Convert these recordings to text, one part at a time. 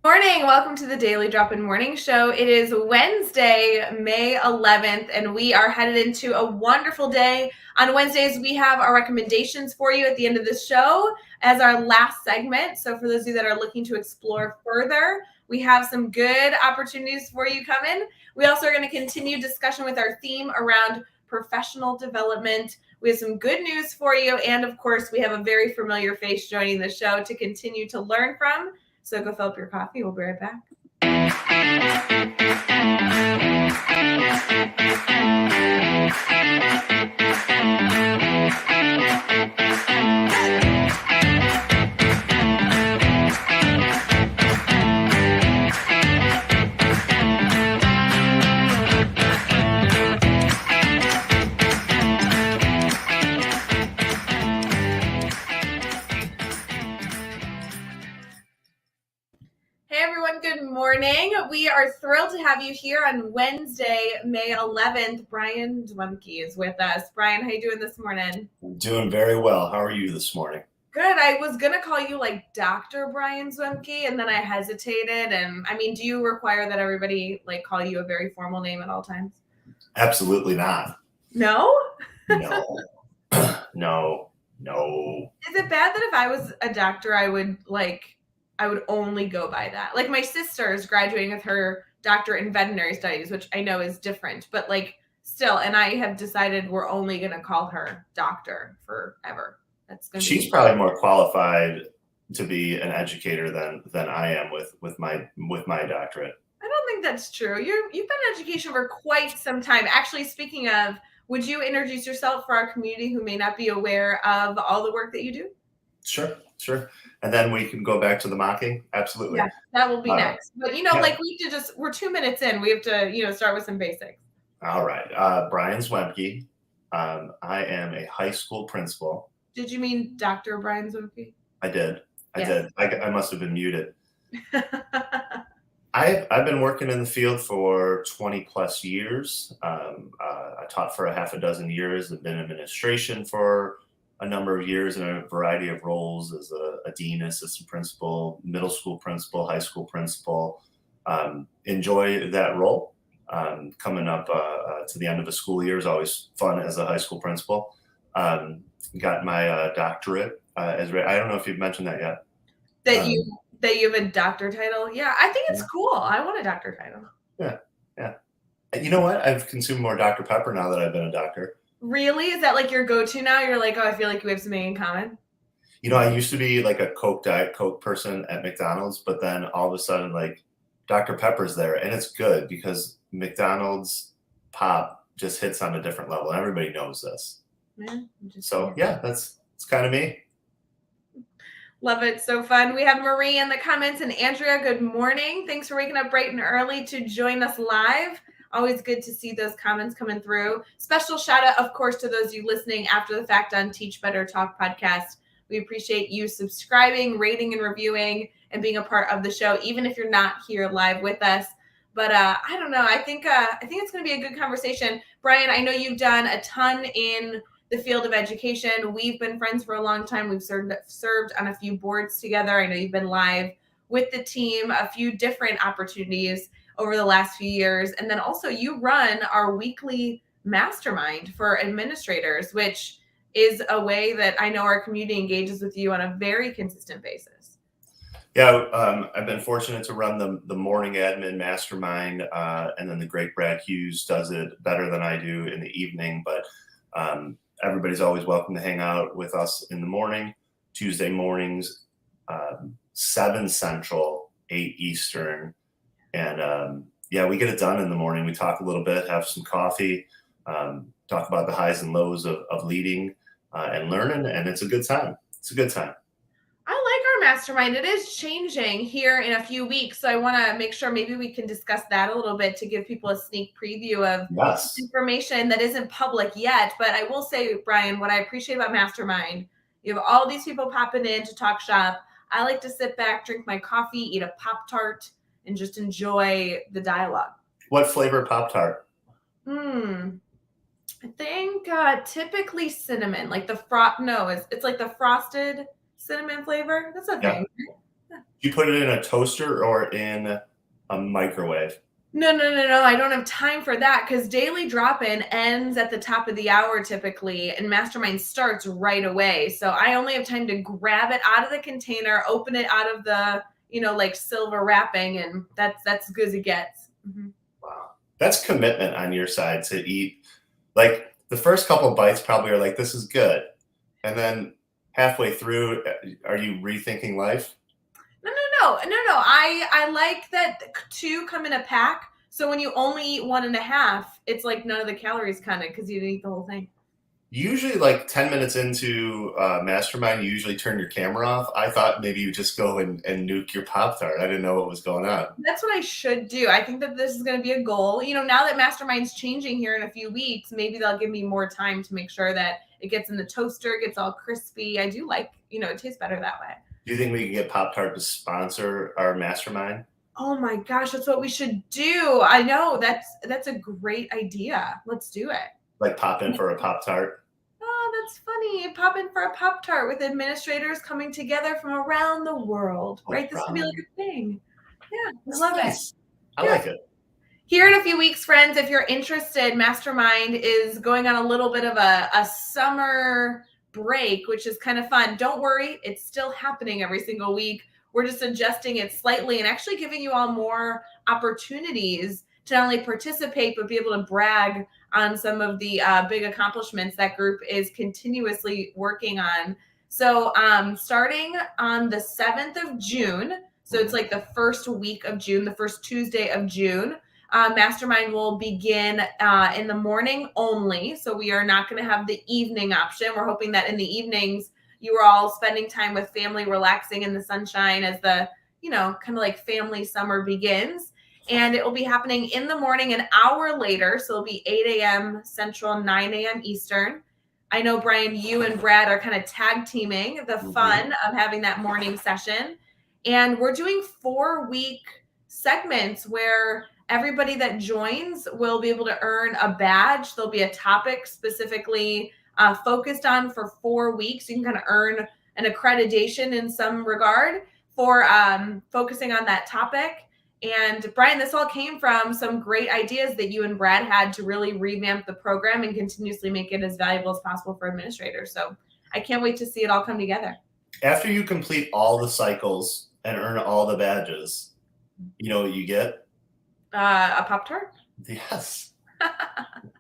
Morning. Welcome to the Daily Drop-In Morning Show. It is Wednesday, May 11th, and we are headed into a wonderful day. On Wednesdays, we have our recommendations for you at the end of the show as our last segment. So for those of you that are looking to explore further, we have some good opportunities for you coming. We also are going to continue discussion with our theme around professional development. We have some good news for you. And of course, we have a very familiar face joining the show to continue to learn from. So go fill up your coffee. We'll be right back. Hey everyone, good morning. We are thrilled to have you here on Wednesday, May 11th. Bryan Zwemke is with us. Bryan, how you doing this morning? Doing very well. How are you this morning? Good. I was going to call you like Dr. Bryan Zwemke, and then I hesitated. And I mean, do you require that everybody like call you a very formal name at all times? Absolutely not. No? No. No. Is it bad that if I was a doctor, I would only go by that? Like my sister is graduating with her doctorate in veterinary studies, which I know is different, but like still, and I have decided we're only going to call her doctor forever. She's probably more qualified to be an educator than I am with my doctorate. I don't think that's true. You've been in education for quite some time. Actually, speaking of, would you introduce yourself for our community who may not be aware of all the work that you do? Sure. And then we can go back to the mocking. Absolutely. Yeah, that will be next. But like we're 2 minutes in. We have to, start with some basics. All right. Bryan Zwemke. I am a high school principal. Did you mean Dr. Bryan Zwemke? I did. I must have been muted. I've been working in the field for 20 plus years. I taught for a half a dozen years. I've been in administration for a number of years in a variety of roles as a dean, assistant principal, middle school principal, high school principal. Enjoy that role. Coming up to the end of a school year is always fun as a high school principal. Got my doctorate. I don't know if you've mentioned that yet. That you have a doctor title? Yeah, I think it's cool. I want a doctor title. Yeah. You know what? I've consumed more Dr. Pepper now that I've been a doctor. Really? Is that like your go-to now? You're like, oh, I feel like we have something in common? I used to be like a Diet Coke person at McDonald's, but then all of a sudden, like Dr. Pepper's there, and it's good because McDonald's pop just hits on a different level. And everybody knows this. That's kind of me. Love it. So fun. We have Marie in the comments and Andrea. Good morning. Thanks for waking up bright and early to join us live. Always good to see those comments coming through. Special shout out, of course, to those of you listening after the fact on Teach Better Talk podcast. We appreciate you subscribing, rating, and reviewing, and being a part of the show, even if you're not here live with us. But I don't know. I think it's going to be a good conversation. Bryan, I know you've done a ton in the field of education. We've been friends for a long time. We've served on a few boards together. I know you've been live with the team, a few different opportunities over the last few years. And then also you run our weekly mastermind for administrators, which is a way that I know our community engages with you on a very consistent basis. Yeah, I've been fortunate to run the morning admin mastermind, and then the great Brad Hughes does it better than I do in the evening. But everybody's always welcome to hang out with us in the morning, Tuesday mornings, 7 Central, 8 Eastern. And we get it done in the morning. We talk a little bit, have some coffee, talk about the highs and lows of leading and learning. And it's a good time. I like our mastermind. It is changing here in a few weeks. So I want to make sure maybe we can discuss that a little bit to give people a sneak preview of information that isn't public yet. But I will say, Bryan, what I appreciate about Mastermind, you have all these people popping in to talk shop. I like to sit back, drink my coffee, eat a Pop-Tart, and just enjoy the dialogue. What flavor Pop-Tart? I think typically cinnamon, like it's like the frosted cinnamon flavor. That's a thing. You put it in a toaster or in a microwave? No. I don't have time for that because daily drop-in ends at the top of the hour typically, and Mastermind starts right away. So I only have time to grab it out of the container, open it out of the, like silver wrapping, and that's as good as it gets. Mm-hmm. Wow. That's commitment on your side to eat. Like the first couple bites probably are like, this is good. And then halfway through, are you rethinking life? No. I like that two come in a pack. So when you only eat 1.5, it's like none of the calories counted because you didn't eat the whole thing. Usually, like 10 minutes into Mastermind, you usually turn your camera off. I thought maybe you just go and nuke your Pop Tart. I didn't know what was going on. That's what I should do. I think that this is going to be a goal. Now that Mastermind's changing here in a few weeks, maybe they'll give me more time to make sure that it gets in the toaster, gets all crispy. I do like, it tastes better that way. Do you think we can get Pop Tart to sponsor our Mastermind? Oh my gosh, that's what we should do. I know that's a great idea. Let's do it. Like pop in for a Pop Tart? Oh, that's funny. Pop in for a Pop Tart with administrators coming together from around the world, right? This could be like a thing. Yeah, I love it. I like it. Here in a few weeks, friends, if you're interested, Mastermind is going on a little bit of a summer break, which is kind of fun. Don't worry, it's still happening every single week. We're just adjusting it slightly and actually giving you all more opportunities to not only participate, but be able to brag on some of the big accomplishments that group is continuously working on. So starting on the 7th of June, so it's like the first week of June, the first Tuesday of June, Mastermind will begin in the morning only. So we are not going to have the evening option. We're hoping that in the evenings, you are all spending time with family, relaxing in the sunshine as the, kind of like family summer begins. And it will be happening in the morning an hour later. So it'll be 8 a.m. Central, 9 a.m. Eastern. I know, Brian, you and Brad are kind of tag teaming the fun of having that morning session. And we're doing 4-week segments where everybody that joins will be able to earn a badge. There'll be a topic specifically focused on for 4 weeks. You can kind of earn an accreditation in some regard for focusing on that topic. And Brian, this all came from some great ideas that you and Brad had to really revamp the program and continuously make it as valuable as possible for administrators. So I can't wait to see it all come together. After you complete all the cycles and earn all the badges, you know what you get? A Pop-Tart? Yes.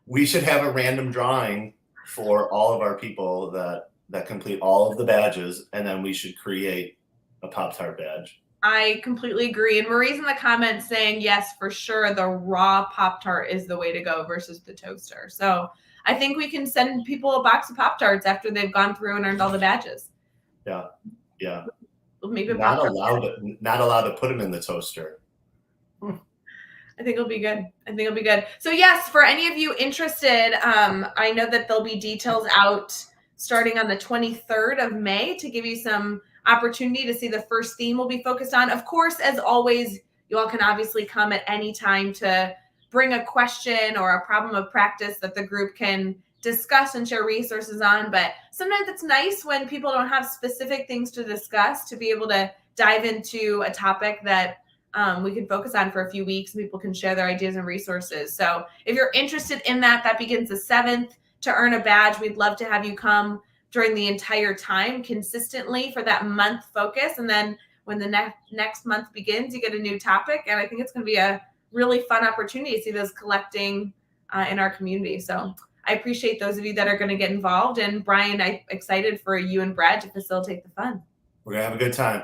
We should have a random drawing for all of our people that complete all of the badges, and then we should create a Pop-Tart badge. I completely agree. And Marie's in the comments saying, yes, for sure, the raw Pop-Tart is the way to go versus the toaster. So I think we can send people a box of Pop-Tarts after they've gone through and earned all the badges. Yeah. Maybe not allowed to put them in the toaster. I think it'll be good. So yes, for any of you interested, I know that there'll be details out starting on the 23rd of May to give you some opportunity to see the first theme we'll be focused on. Of course, as always, you all can obviously come at any time to bring a question or a problem of practice that the group can discuss and share resources on. But sometimes it's nice when people don't have specific things to discuss to be able to dive into a topic that we can focus on for a few weeks and people can share their ideas and resources. So if you're interested in that, that begins the 7th. To earn a badge, we'd love to have you come during the entire time consistently for that month focus. And then when the next month begins, you get a new topic. And I think it's going to be a really fun opportunity to see those collecting in our community. So I appreciate those of you that are going to get involved. And Brian, I'm excited for you and Brad to facilitate the fun. We're going to have a good time.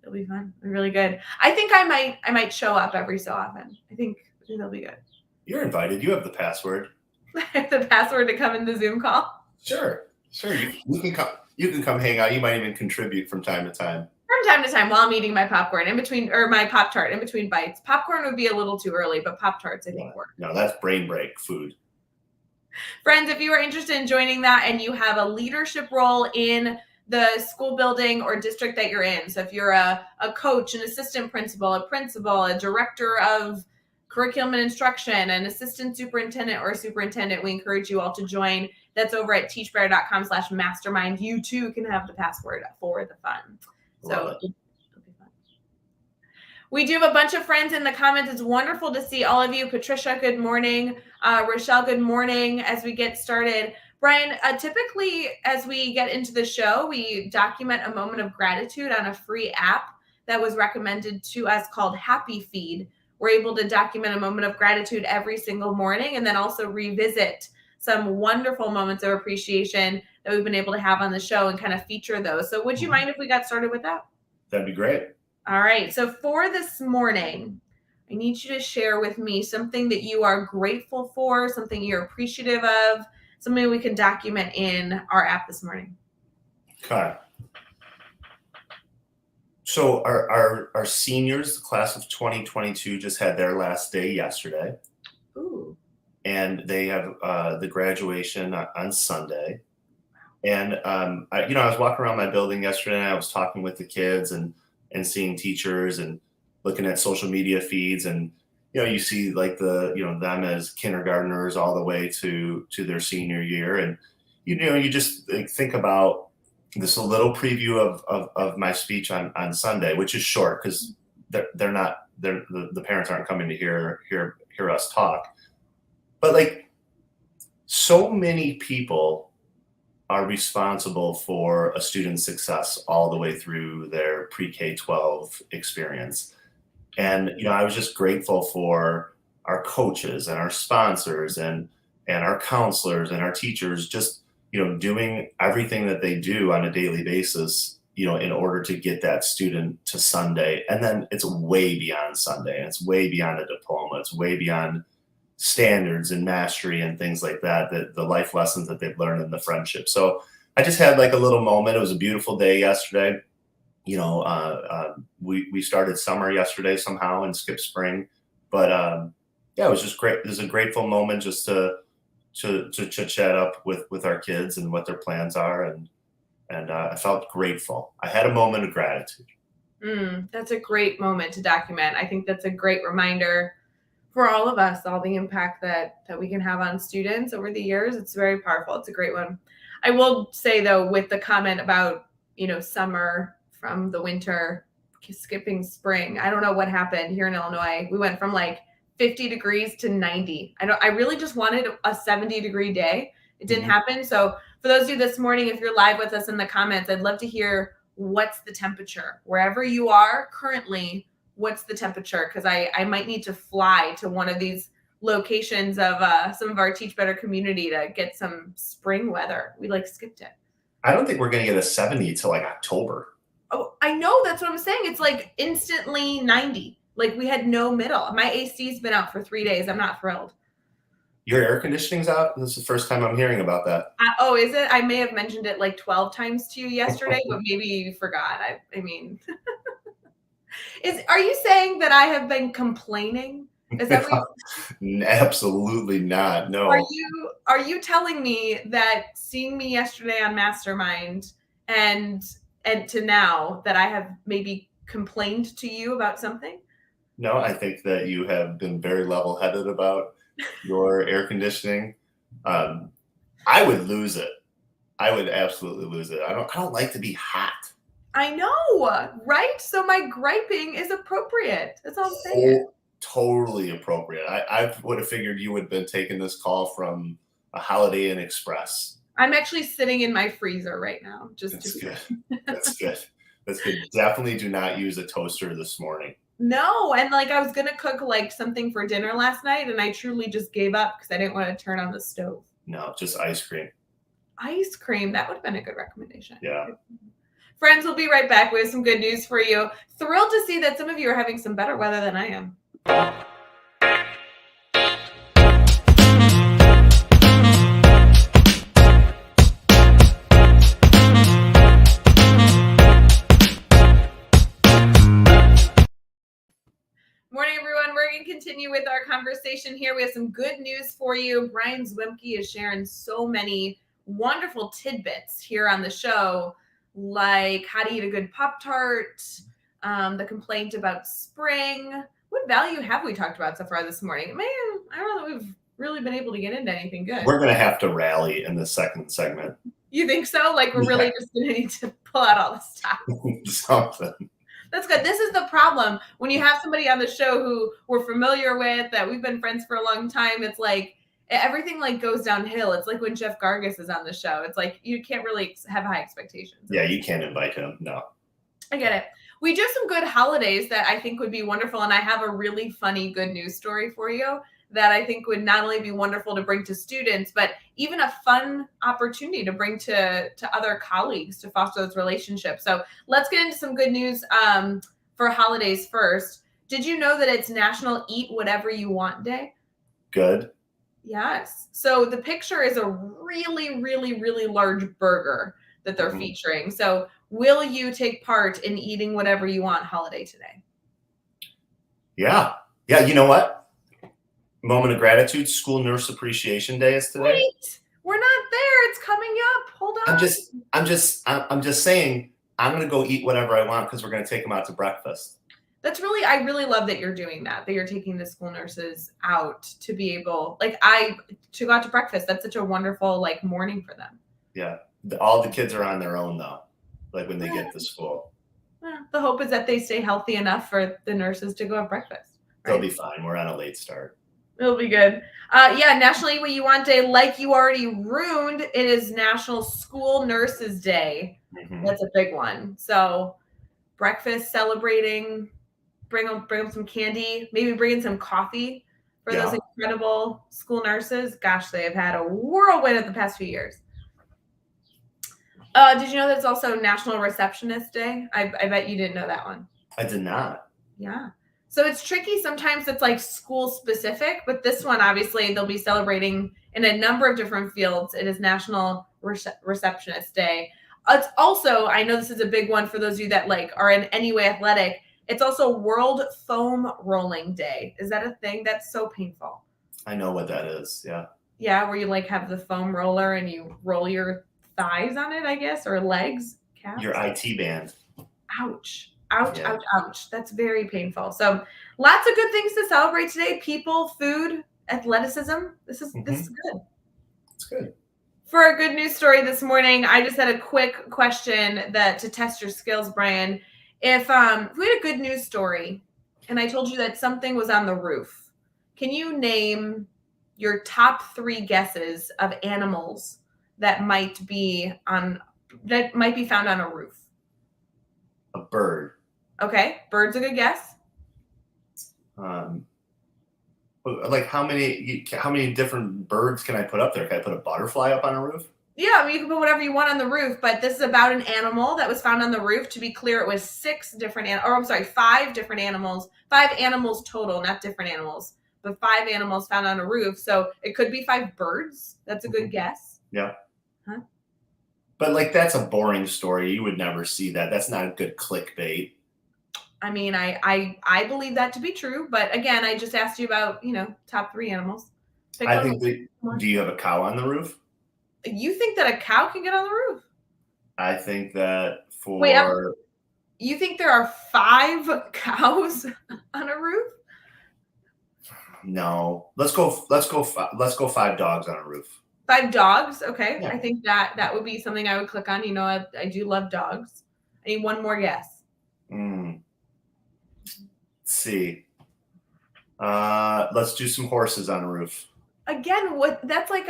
It'll be fun. Really good. I think I might show up every so often. I think it'll be good. You're invited. You have the password. The password to come in the Zoom call? Sure. You can come. You can come hang out. You might even contribute from time to time. From time to time while I'm eating my popcorn my Pop-Tart in between bites. Popcorn would be a little too early, but Pop-Tarts I think work. No, that's brain break food. Friends, if you are interested in joining that and you have a leadership role in the school building or district that you're in. So if you're a coach, an assistant principal, a director of curriculum and instruction, an assistant superintendent or a superintendent, we encourage you all to join. That's over at teachbetter.com/mastermind. You too can have the password for the fun. So it'll be fun. We do have a bunch of friends in the comments. It's wonderful to see all of you. Patricia, good morning. Rochelle, good morning. As we get started, Bryan, typically as we get into the show, we document a moment of gratitude on a free app that was recommended to us called Happy Feed. We're able to document a moment of gratitude every single morning and then also revisit some wonderful moments of appreciation that we've been able to have on the show and kind of feature those. So would you mind if we got started with that? That'd be great. All right. So for this morning, I need you to share with me something that you are grateful for, something you're appreciative of, something we can document in our app this morning. Okay. So our seniors, the class of 2022, just had their last day yesterday. Ooh. And they have the graduation on Sunday. And I was walking around my building yesterday, and I was talking with the kids and seeing teachers and looking at social media feeds, and you see like them as kindergartners all the way to their senior year, and you just think about this, a little preview of my speech on Sunday, which is short because the parents aren't coming to hear us talk. But like, so many people are responsible for a student's success all the way through their pre-K-12 experience. And I was just grateful for our coaches and our sponsors and our counselors and our teachers, just doing everything that they do on a daily basis, in order to get that student to Sunday. And then it's way beyond Sunday, and it's way beyond a diploma. It's way beyond standards and mastery and things like that, the life lessons that they've learned in the friendship. So I just had like a little moment. It was a beautiful day yesterday. We started summer yesterday somehow and skipped spring, but it was just great. It was a grateful moment just to chit chat up with our kids and what their plans are, and I felt grateful. I had a moment of gratitude. That's a great moment to document. I think that's a great reminder for all of us, all the impact that we can have on students over the years. It's very powerful. It's a great one. I will say though, with the comment about, summer from the winter, skipping spring, I don't know what happened here in Illinois. We went from like 50 degrees to 90. I really just wanted a 70-degree day. It didn't happen. So for those of you this morning, if you're live with us in the comments, I'd love to hear what's the temperature wherever you are currently. What's the temperature? Because I might need to fly to one of these locations of some of our Teach Better community to get some spring weather. We skipped it. I don't think we're going to get a 70 till like October. Oh, I know. That's what I'm saying. It's like instantly 90. Like we had no middle. My AC's been out for 3 days. I'm not thrilled. Your air conditioning's out? This is the first time I'm hearing about that. Oh, is it? I may have mentioned it like 12 times to you yesterday, but maybe you forgot. I mean... Are you saying that I have been complaining? Is that what Absolutely not. No. Are you telling me that seeing me yesterday on Mastermind and to now that I have maybe complained to you about something? No, I think that you have been very level-headed about your air conditioning. I would lose it. I would absolutely lose it. I don't like to be hot. I know, right? So my griping is appropriate. That's all I'm saying. Totally appropriate. I would have figured you would have been taking this call from a Holiday Inn Express. I'm actually sitting in my freezer right now. That's good. That's good. That's good. Definitely do not use a toaster this morning. No, and I was gonna cook something for dinner last night, and I truly just gave up because I didn't want to turn on the stove. No, just ice cream. Ice cream. That would have been a good recommendation. Yeah. Friends, we'll be right back with some good news for you. Thrilled to see that some of you are having some better weather than I am. Morning, everyone. We're going to continue with our conversation here. We have some good news for you. Bryan Zwemke is sharing so many wonderful tidbits here on the show, like how to eat a good Pop-Tart, the complaint about spring. What value have we talked about so far this morning? Man, I don't know that we've really been able to get into anything good. We're going to have to rally in the second segment. You think so? We're really just going to need to pull out all the stops. Something. That's good. This is the problem. When you have somebody on the show who we're familiar with, that we've been friends for a long time, it's like everything like goes downhill. It's like when Jeff Gargas is on the show. It's like you can't really have high expectations. Yeah, you can't invite him. No. I get it. We do some good holidays that I think would be wonderful. And I have a really funny good news story for you that I think would not only be wonderful to bring to students, but even a fun opportunity to bring to other colleagues to foster those relationships. So let's get into some good news for holidays first. Did you know that it's National Eat Whatever You Want Day? Good. Yes. So the picture is a really, really, really large burger that they're featuring. So will you take part in eating whatever you want holiday today? Yeah. Yeah. You know what? Moment of gratitude. School Nurse Appreciation Day is today. Wait, we're not there. It's coming up. Hold on. I'm just saying I'm going to go eat whatever I want because we're going to take them out to breakfast. I really love that you're doing that you're taking the school nurses out to be able, to go out to breakfast. That's such a wonderful, morning for them. Yeah. All the kids are on their own though, when they get to school. The hope is that they stay healthy enough for the nurses to go have breakfast. Right? They'll be fine. We're on a late start. It'll be good. National Eat What You Want Day, like you already ruined, it is National School Nurses Day. That's a big one. So breakfast, celebrating, bring them some candy, maybe bring in some coffee for those incredible school nurses. Gosh, they have had a whirlwind of the past few years. Did you know that it's also National Receptionist Day? I bet you didn't know that one. I did not. Yeah. So it's tricky. Sometimes it's school specific, but this one, obviously, they'll be celebrating in a number of different fields. It is National Receptionist Day. It's also, I know this is a big one for those of you that are in any way athletic. It's also World Foam Rolling Day. Is that a thing? That's so painful. I know what that is. Yeah. Yeah, where you have the foam roller and you roll your thighs on it, I guess, or legs. Calves. Your IT band. Ouch. Ouch, ouch, ouch. That's very painful. So lots of good things to celebrate today. People, food, athleticism. This is good. It's good. For our good news story this morning, I just had a quick question to test your skills, Bryan. If we had a good news story and I told you that something was on the roof, can you name your top 3 guesses of animals that might be found on a roof? A bird. Okay, bird's a good guess. How many different birds can I put up there? Can I put a butterfly up on a roof? Yeah, I mean, you can put whatever you want on the roof, but this is about an animal that was found on the roof. To be clear, it was 5 different animals, 5 animals total, not different animals, but 5 animals found on a roof. So it could be 5 birds. That's a good guess. Yeah. Huh? But that's a boring story. You would never see that. That's not a good clickbait. I mean, I believe that to be true, but again, I just asked you about, top 3 animals. Do you have a cow on the roof? You think that a cow can get on the roof? I think that you think there are 5 cows on a roof? No. Let's go 5 dogs on a roof. 5 dogs? Okay. Yeah. I think that would be something I would click on. I do love dogs. I need one more guess. Let's see. Let's do some horses on a roof. Again, that's like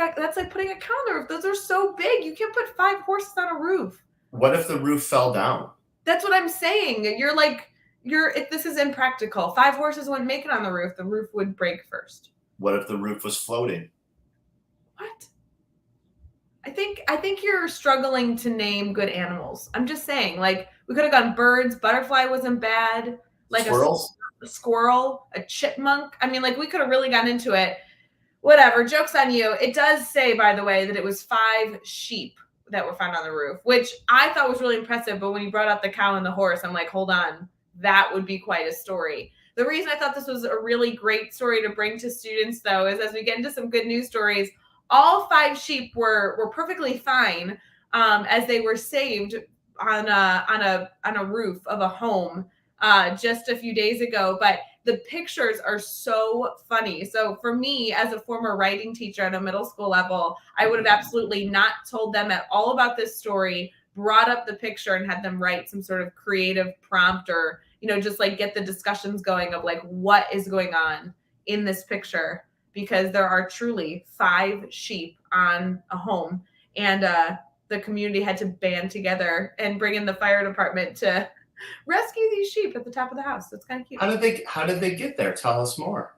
putting a cow on the roof. Those are so big. You can't put 5 horses on a roof. What if the roof fell down? That's what I'm saying. If this is impractical. 5 horses wouldn't make it on the roof. The roof would break first. What if the roof was floating? What? I think you're struggling to name good animals. I'm just saying, we could have gone birds. Butterfly wasn't bad. Squirrels? A squirrel, a chipmunk. I mean, we could have really gotten into it. Whatever. Joke's on you. It does say, by the way, that it was 5 sheep that were found on the roof, which I thought was really impressive. But when you brought up the cow and the horse, I'm like, hold on. That would be quite a story. The reason I thought this was a really great story to bring to students, though, is as we get into some good news stories, all 5 sheep were perfectly fine as they were saved on a roof of a home just a few days ago. But the pictures are so funny. So for me, as a former writing teacher at a middle school level, I would have absolutely not told them at all about this story, brought up the picture and had them write some sort of creative prompt or just like get the discussions going of like what is going on in this picture, because there are truly 5 sheep on a home, and the community had to band together and bring in the fire department to rescue these sheep at the top of the house. That's kind of cute. How did they get there? Tell us more.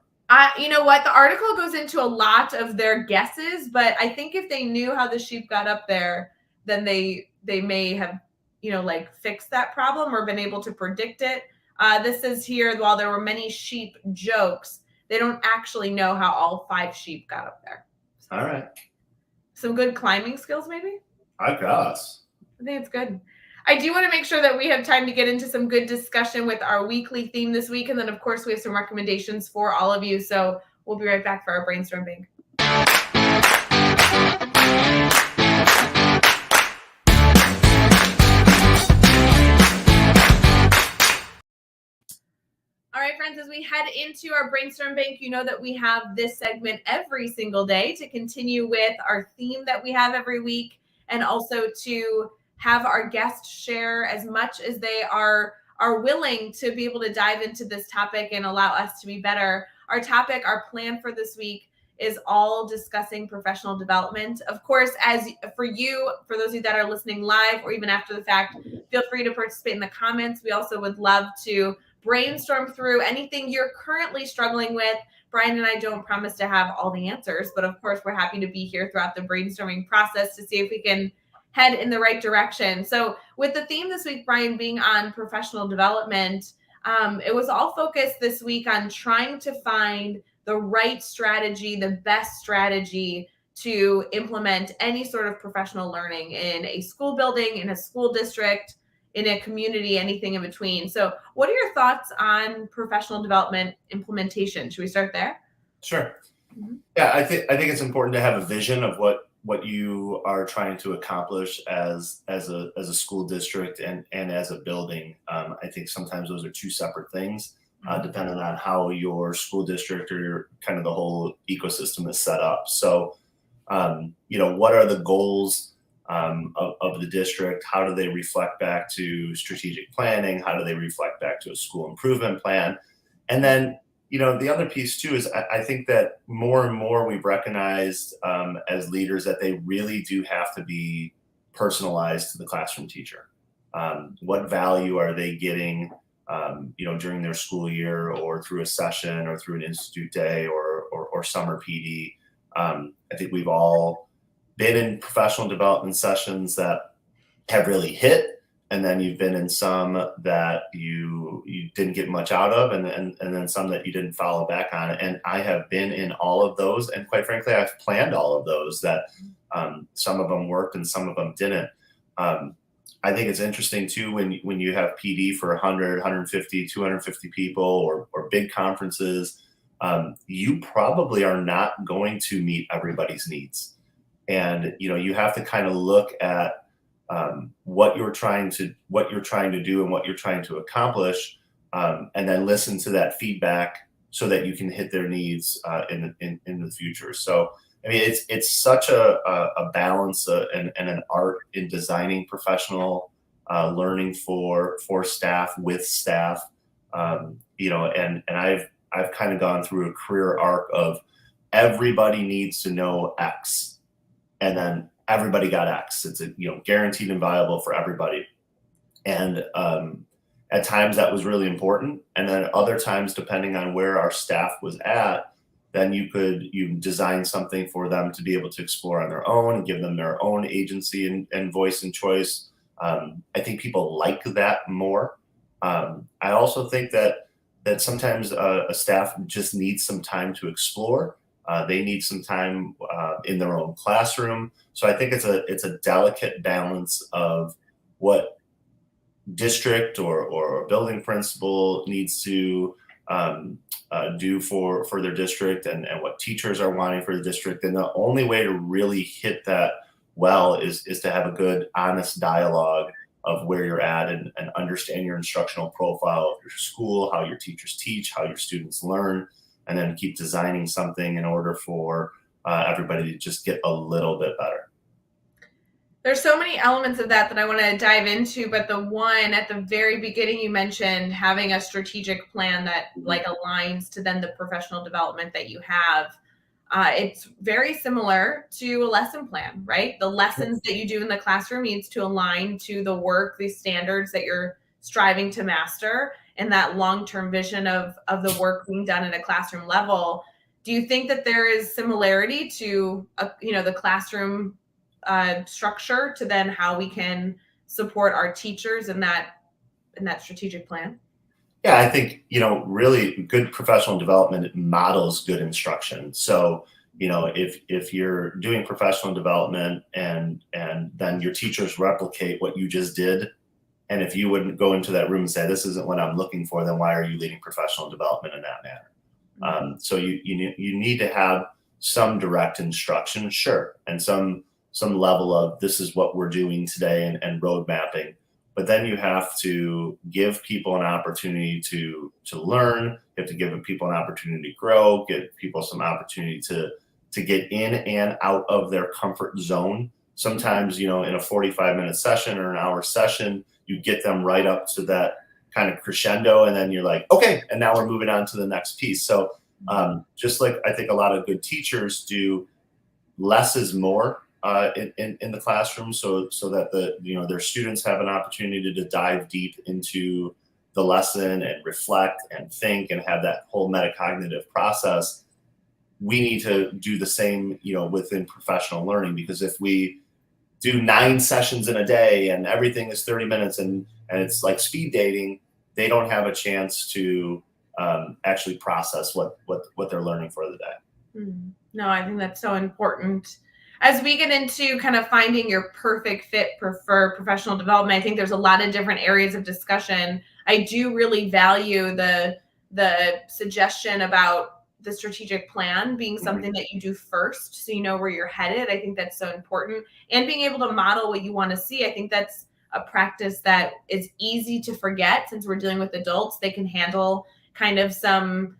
You know what? The article goes into a lot of their guesses, but I think if they knew how the sheep got up there, then they may have, like fixed that problem or been able to predict it. This is here, while there were many sheep jokes, they don't actually know how all 5 sheep got up there. So, all right. Some good climbing skills, maybe? I guess. I think it's good. I do want to make sure that we have time to get into some good discussion with our weekly theme this week. And then, of course, we have some recommendations for all of you. So we'll be right back for our brainstorm bank. All right, friends, as we head into our brainstorm bank, you know that we have this segment every single day to continue with our theme that we have every week, and also to have our guests share as much as they are willing to be able to dive into this topic and allow us to be better. Our topic, our plan for this week, is all discussing professional development. Of course, as for those of you that are listening live or even after the fact, feel free to participate in the comments. We also would love to brainstorm through anything you're currently struggling with. Bryan and I don't promise to have all the answers, but of course, we're happy to be here throughout the brainstorming process to see if we can head in the right direction. So with the theme this week, Bryan, being on professional development, it was all focused this week on trying to find the right strategy, the best strategy to implement any sort of professional learning in a school building, in a school district, in a community, anything in between. So what are your thoughts on professional development implementation? Should we start there? Sure. Mm-hmm. Yeah, I think it's important to have a vision of what you are trying to accomplish as a school district and as a building. I think sometimes those are 2 separate things, depending on how your school district or your kind of the whole ecosystem is set up. So, what are the goals of the district? How do they reflect back to strategic planning? How do they reflect back to a school improvement plan? And then, the other piece too is I think that more and more we've recognized as leaders that they really do have to be personalized to the classroom teacher. What value are they getting, during their school year or through a session or through an institute day or summer PD? I think we've all been in professional development sessions that have really hit, and then you've been in some that you didn't get much out of, and then some that you didn't follow back on. And I have been in all of those, and quite frankly, I've planned all of those. That some of them worked and some of them didn't. I think it's interesting too when you have PD for 100, 150, 250 people or big conferences. You probably are not going to meet everybody's needs. And you have to kind of look at what you're trying to do and what you're trying to accomplish, and then listen to that feedback so that you can hit their needs in the future. So I mean, it's such a balance and an art in designing professional learning for staff with staff. And I've kind of gone through a career arc of everybody needs to know X. And then everybody got X. It's guaranteed and viable for everybody. And at times that was really important. And then other times, depending on where our staff was at, then you design something for them to be able to explore on their own and give them their own agency and voice and choice. I think people like that more. I also think that sometimes a staff just needs some time to explore. They need some time in their own classroom. So I think it's a delicate balance of what district or building principal needs to do for their district and what teachers are wanting for the district. And the only way to really hit that well is to have a good, honest dialogue of where you're at and understand your instructional profile of your school, how your teachers teach, how your students learn, and then keep designing something in order for everybody to just get a little bit better. There's so many elements of that I want to dive into, but the one at the very beginning you mentioned having a strategic plan that like aligns to then the professional development that you have. It's very similar to a lesson plan, right? The lessons that you do in the classroom needs to align to the work, the standards that you're striving to master, and that long-term vision of the work being done at a classroom level. Do you think that there is similarity to the classroom structure to then how we can support our teachers in that strategic plan? Yeah, I think, really good professional development models good instruction. So, if you're doing professional development and then your teachers replicate what you just did, and if you wouldn't go into that room and say, this isn't what I'm looking for, then why are you leading professional development in that manner? So you need to have some direct instruction, sure, and some level of this is what we're doing today and road mapping. But then you have to give people an opportunity to learn. You have to give people an opportunity to grow. Give people some opportunity to get in and out of their comfort zone. Sometimes, in a 45-minute session or an hour session, you get them right up to that kind of crescendo, and then you're like, okay, and now we're moving on to the next piece. So just like I think a lot of good teachers do, less is more in the classroom, so that their students have an opportunity to dive deep into the lesson and reflect and think and have that whole metacognitive process. We need to do the same, within professional learning, because if we do 9 sessions in a day and everything is 30 minutes and it's like speed dating, they don't have a chance to actually process what they're learning for the day. No, I think that's so important. As we get into kind of finding your perfect fit for professional development, I think there's a lot of different areas of discussion. I do really value the suggestion about the strategic plan being something that you do first, so you know where you're headed. I think that's so important, and being able to model what you want to see. I think that's a practice that is easy to forget since we're dealing with adults. They can handle kind of some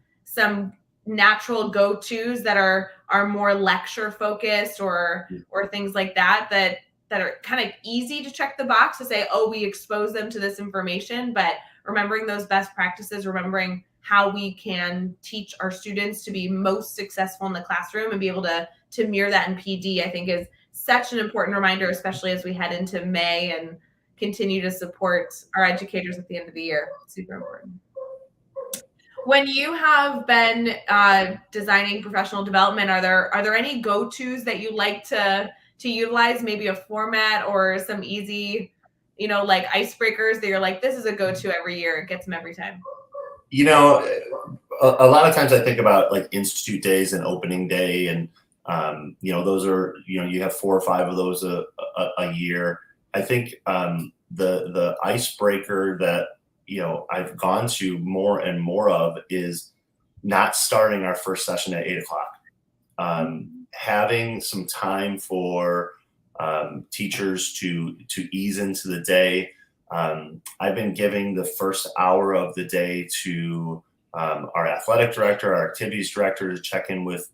natural go-tos that are more lecture focused or things like that are kind of easy to check the box to say, oh, we expose them to this information. But remembering those best practices, remembering how we can teach our students to be most successful in the classroom and be able to mirror that in PD, I think is such an important reminder, especially as we head into May and continue to support our educators at the end of the year. Super important. When you have been designing professional development, are there any go-tos that you like to utilize? Maybe a format or some easy, like icebreakers that you're like, this is a go-to every year. It gets them every time. A lot of times I think about like institute days and opening day, and those are, you have 4 or 5 of those a year. I think the icebreaker that I've gone to more and more of is not starting our first session at 8:00. Having some time for teachers to ease into the day. I've been giving the first hour of the day to our athletic director, our activities director, to check in with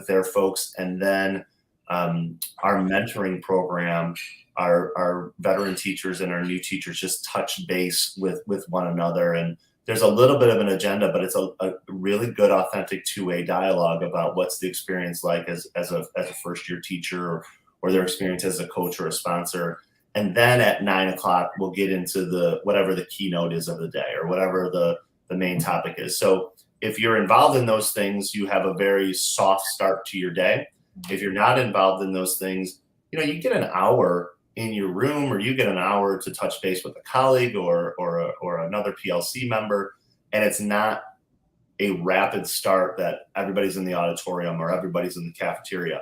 their folks, and then our mentoring program. Our veteran teachers and our new teachers just touch base with one another, and there's a little bit of an agenda, but it's a really good, authentic 2-way dialogue about what's the experience like as a first year teacher, or their experience as a coach or a sponsor. And then at 9:00, we'll get into whatever the keynote is of the day, or whatever the main topic is. So if you're involved in those things, you have a very soft start to your day. If you're not involved in those things, you get an hour in your room, or you get an hour to touch base with a colleague or another PLC member, and it's not a rapid start that everybody's in the auditorium or everybody's in the cafeteria.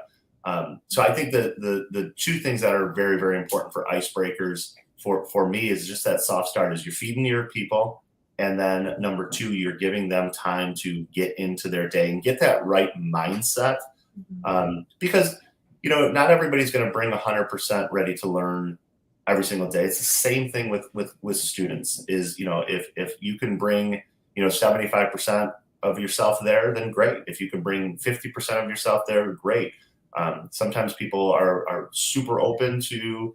So I think the 2 things that are very, very important for icebreakers for me is just that soft start, is you're feeding your people, and then number 2, you're giving them time to get into their day and get that right mindset, because not everybody's going to bring 100% ready to learn every single day. It's the same thing with students. Is if you can bring 75% of yourself there, then great. If you can bring 50% of yourself there, great. Sometimes people are super open to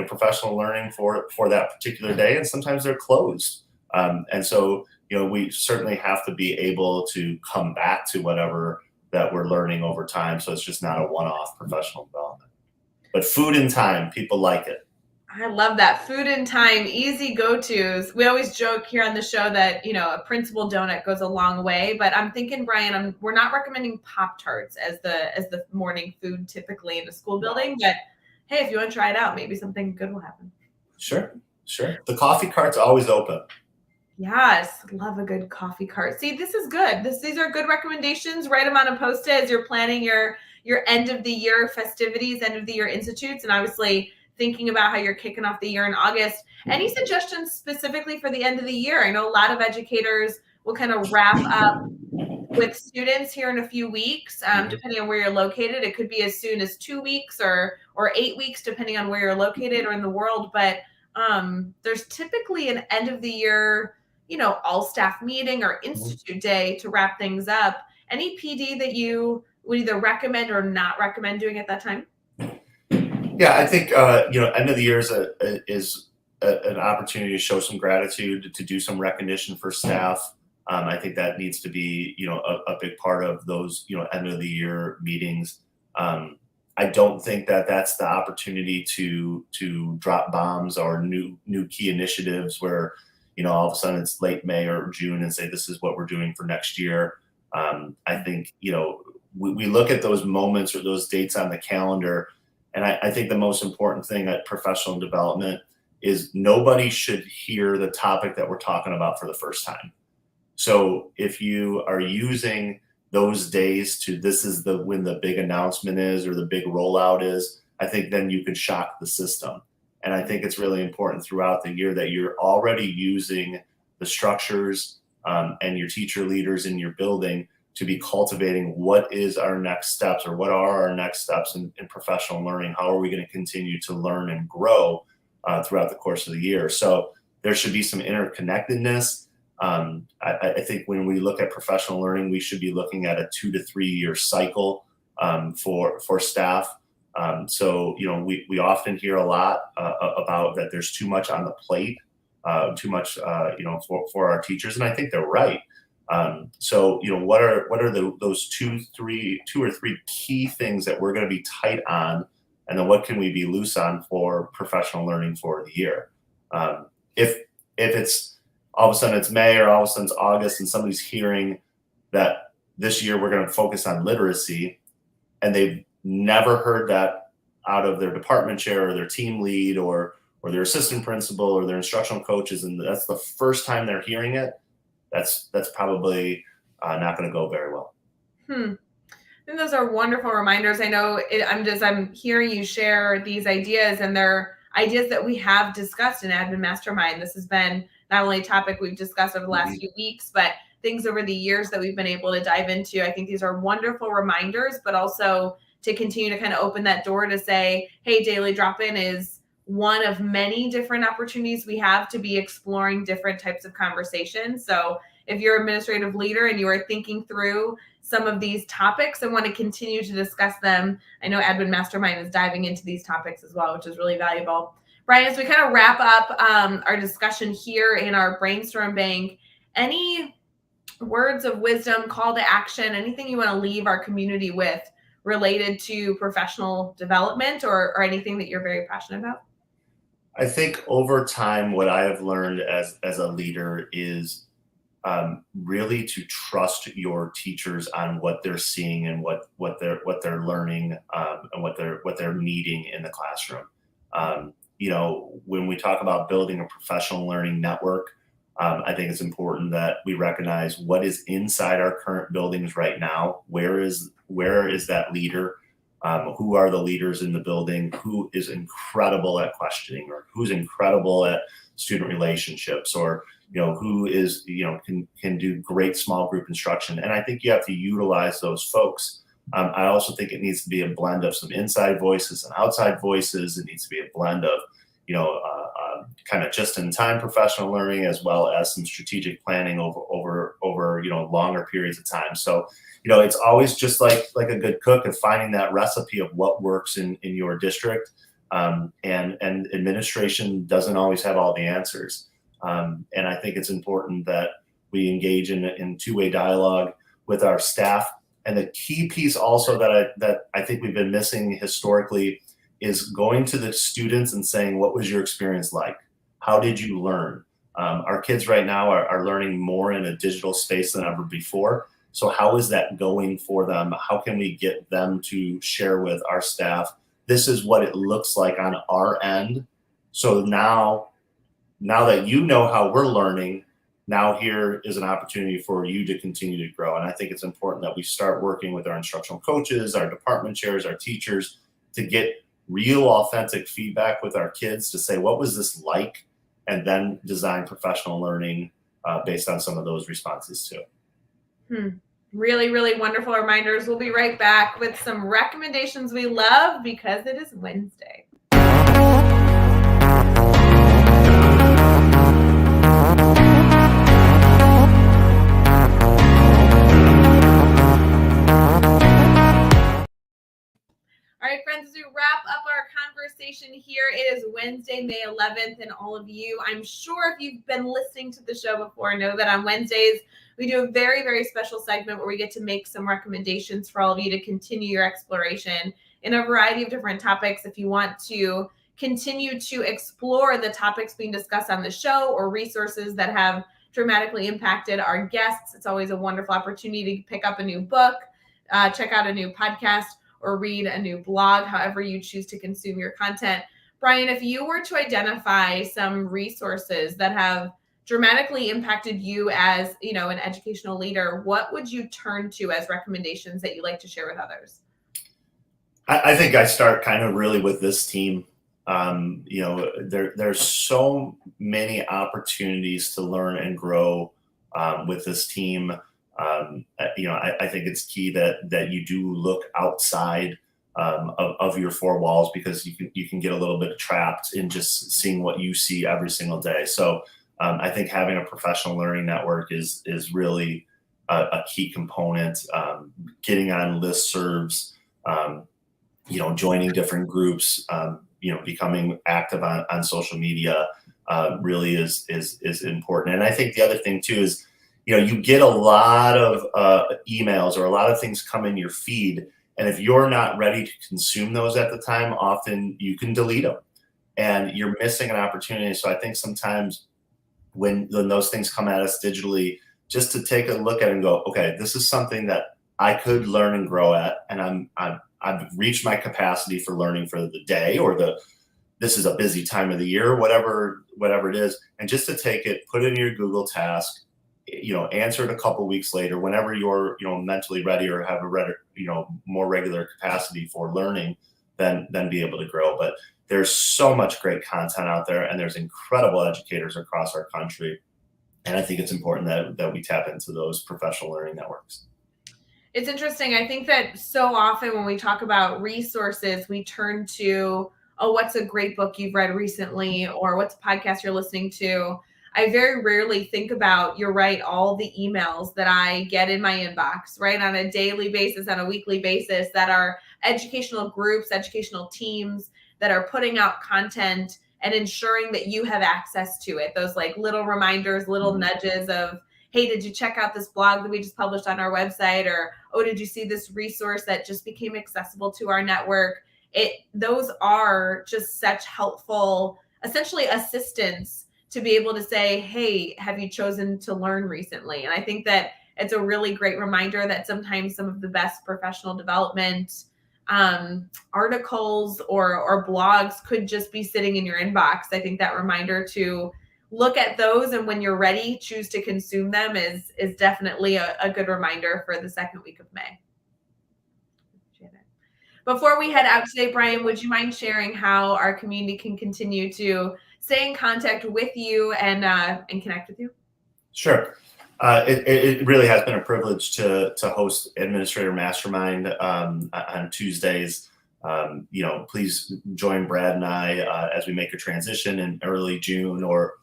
professional learning for that particular day, and sometimes they're closed. And so we certainly have to be able to come back to whatever that we're learning over time. So it's just not a one-off professional development. But food and time, people like it. I love that. Food and time, easy go-tos. We always joke here on the show that, a Principal donut goes a long way, but I'm thinking, Bryan, we're not recommending Pop-Tarts as the morning food typically in a school building, but hey, if you want to try it out, maybe something good will happen. Sure. The coffee cart's always open. Yes, love a good coffee cart. See, this is good. These are good recommendations. Write them on a Post-it as you're planning your end of the year festivities, end of the year institutes, and obviously thinking about how you're kicking off the year in August. Any suggestions specifically for the end of the year? I know a lot of educators will kind of wrap up with students here in a few weeks, depending on where you're located. It could be as soon as 2 weeks or 8 weeks, depending on where you're located or in the world. But there's typically an end of the year, all staff meeting or institute day to wrap things up. Any PD that you would either recommend or not recommend doing at that time? Yeah, I think end of the year is an opportunity to show some gratitude, to do some recognition for staff. I think that needs to be a big part of those end of the year meetings. I don't think that that's the opportunity to drop bombs or new key initiatives where all of a sudden it's late May or June and say this is what we're doing for next year. I think we look at those moments or those dates on the calendar. And I think the most important thing at professional development is nobody should hear the topic that we're talking about for the first time. So if you are using those days to this is when the big announcement is or the big rollout is, I think then you can shock the system. And I think it's really important throughout the year that you're already using the structures and your teacher leaders in your building to be cultivating what is our next steps or what are our next steps in professional learning. How are we going to continue to learn and grow throughout the course of the year? So there should be some interconnectedness. I think when we look at professional learning, we should be looking at a 2 to 3 year cycle for staff. So we often hear a lot about that there's too much on the plate, too much for our teachers, and I think they're right. So what are those two or three key things that we're going to be tight on, and then what can we be loose on for professional learning for the year? If it's all of a sudden it's May or all of a sudden it's August and somebody's hearing that this year we're going to focus on literacy, and they've never heard that out of their department chair or their team lead or their assistant principal or their instructional coaches, and that's the first time they're hearing it, that's probably not going to go very well. I think those are wonderful reminders. I know I'm hearing you share these ideas, and they're ideas that we have discussed in Admin Mastermind. This has been not only a topic we've discussed over the last few weeks, but things over the years that we've been able to dive into. I think these are wonderful reminders, but also to continue to kind of open that door to say, hey, Daily Drop-In is one of many different opportunities we have to be exploring different types of conversations. So if you're an administrative leader and you are thinking through some of these topics and want to continue to discuss them, I know Admin Mastermind is diving into these topics as well, which is really valuable. Bryan, as we kind of wrap up our discussion here in our brainstorm bank, any words of wisdom, call to action, anything you want to leave our community with related to professional development or anything that you're very passionate about? I think over time, what I have learned as a leader is really to trust your teachers on what they're seeing and what they're learning and what they're needing in the classroom. When we talk about building a professional learning network, I think it's important that we recognize what is inside our current buildings right now. Where is that leader? Who are the leaders in the building? Who is incredible at questioning, or who's incredible at student relationships, or who is can do great small group instruction? And I think you have to utilize those folks. I also think it needs to be a blend of some inside voices and outside voices. It needs to be a blend of kind of just-in-time professional learning, as well as some strategic planning over longer periods of time. So it's always just like a good cook of finding that recipe of what works in your district. And administration doesn't always have all the answers. And I think it's important that we engage in two-way dialogue with our staff. And the key piece also that I think we've been missing historically is going to the students and saying, what was your experience like? How did you learn? Our kids right now are learning more in a digital space than ever before. So how is that going for them? How can we get them to share with our staff, this is what it looks like on our end. So now that you know how we're learning, now here is an opportunity for you to continue to grow. And I think it's important that we start working with our instructional coaches, our department chairs, our teachers, to get real authentic feedback with our kids to say, what was this like? And then design professional learning based on some of those responses too. Really, really wonderful reminders. We'll be right back with some recommendations we love because it is Wednesday. All right, friends, as we wrap up our conversation here, it is Wednesday, May 11th, and all of you, I'm sure if you've been listening to the show before, know that on Wednesdays, we do a very, very special segment where we get to make some recommendations for all of you to continue your exploration in a variety of different topics. If you want to continue to explore the topics being discussed on the show or resources that have dramatically impacted our guests, it's always a wonderful opportunity to pick up a new book, check out a new podcast, or read a new blog, however you choose to consume your content. Bryan, if you were to identify some resources that have dramatically impacted you as, an educational leader, what would you turn to as recommendations that you like to share with others? I think I start kind of really with this team. There's so many opportunities to learn and grow with this team. I think it's key that you do look outside of your four walls, because you can get a little bit trapped in just seeing what you see every single day. So I think having a professional learning network is really a key component. Getting on listservs, joining different groups, becoming active on social media really is important. And I think the other thing too is, you get a lot of emails or a lot of things come in your feed. And if you're not ready to consume those at the time, often you can delete them and you're missing an opportunity. So I think sometimes when those things come at us digitally, just to take a look at it and go, okay, this is something that I could learn and grow at. And I've reached my capacity for learning for the day, or this is a busy time of the year, whatever it is. And just to take it, put it in your Google task, answer it a couple weeks later, whenever you're, mentally ready or have a more regular capacity for learning, then be able to grow. But there's so much great content out there, and there's incredible educators across our country. And I think it's important that we tap into those professional learning networks. It's interesting. I think that so often when we talk about resources, we turn to, what's a great book you've read recently, or what's a podcast you're listening to. I very rarely think about, you're right, all the emails that I get in my inbox, right, on a daily basis, on a weekly basis, that are educational groups, educational teams that are putting out content and ensuring that you have access to it. Those like little reminders, little nudges of, hey, did you check out this blog that we just published on our website? Or, oh, did you see this resource that just became accessible to our network? Those are just such helpful, essentially, assistance to be able to say, hey, have you chosen to learn recently? And I think that it's a really great reminder that sometimes some of the best professional development articles or blogs could just be sitting in your inbox. I think that reminder to look at those, and when you're ready, choose to consume them is definitely a good reminder for the second week of May. Before we head out today, Bryan, would you mind sharing how our community can continue to stay in contact with you and connect with you? Sure. It really has been a privilege to host Administrator Mastermind on Tuesdays. please join Brad and I as we make a transition in early June, or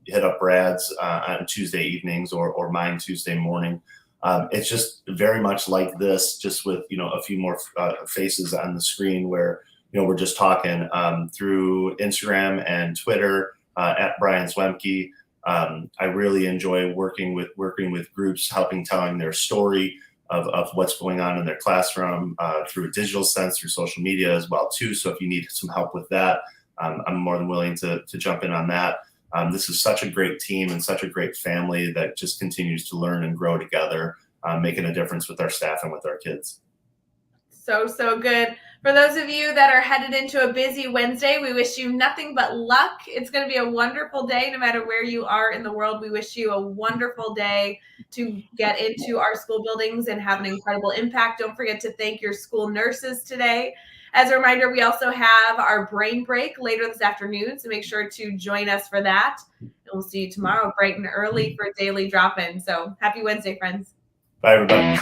hit up Brad's on Tuesday evenings, or mine Tuesday morning. It's just very much like this, just with a few more faces on the screen, where we're just talking through Instagram and Twitter at Bryan Zwemke. I really enjoy working with groups, telling their story of what's going on in their classroom through a digital sense, through social media as well too. So if you need some help with that, I'm more than willing to jump in on that. This is such a great team and such a great family that just continues to learn and grow together, making a difference with our staff and with our kids. So good. For those of you that are headed into a busy Wednesday, we wish you nothing but luck. It's going to be a wonderful day, no matter where you are in the world. We wish you a wonderful day to get into our school buildings and have an incredible impact. Don't forget to thank your school nurses today. As a reminder, we also have our brain break later this afternoon, so make sure to join us for that. And we'll see you tomorrow bright and early for daily drop-in. So happy Wednesday, friends. Bye, everybody.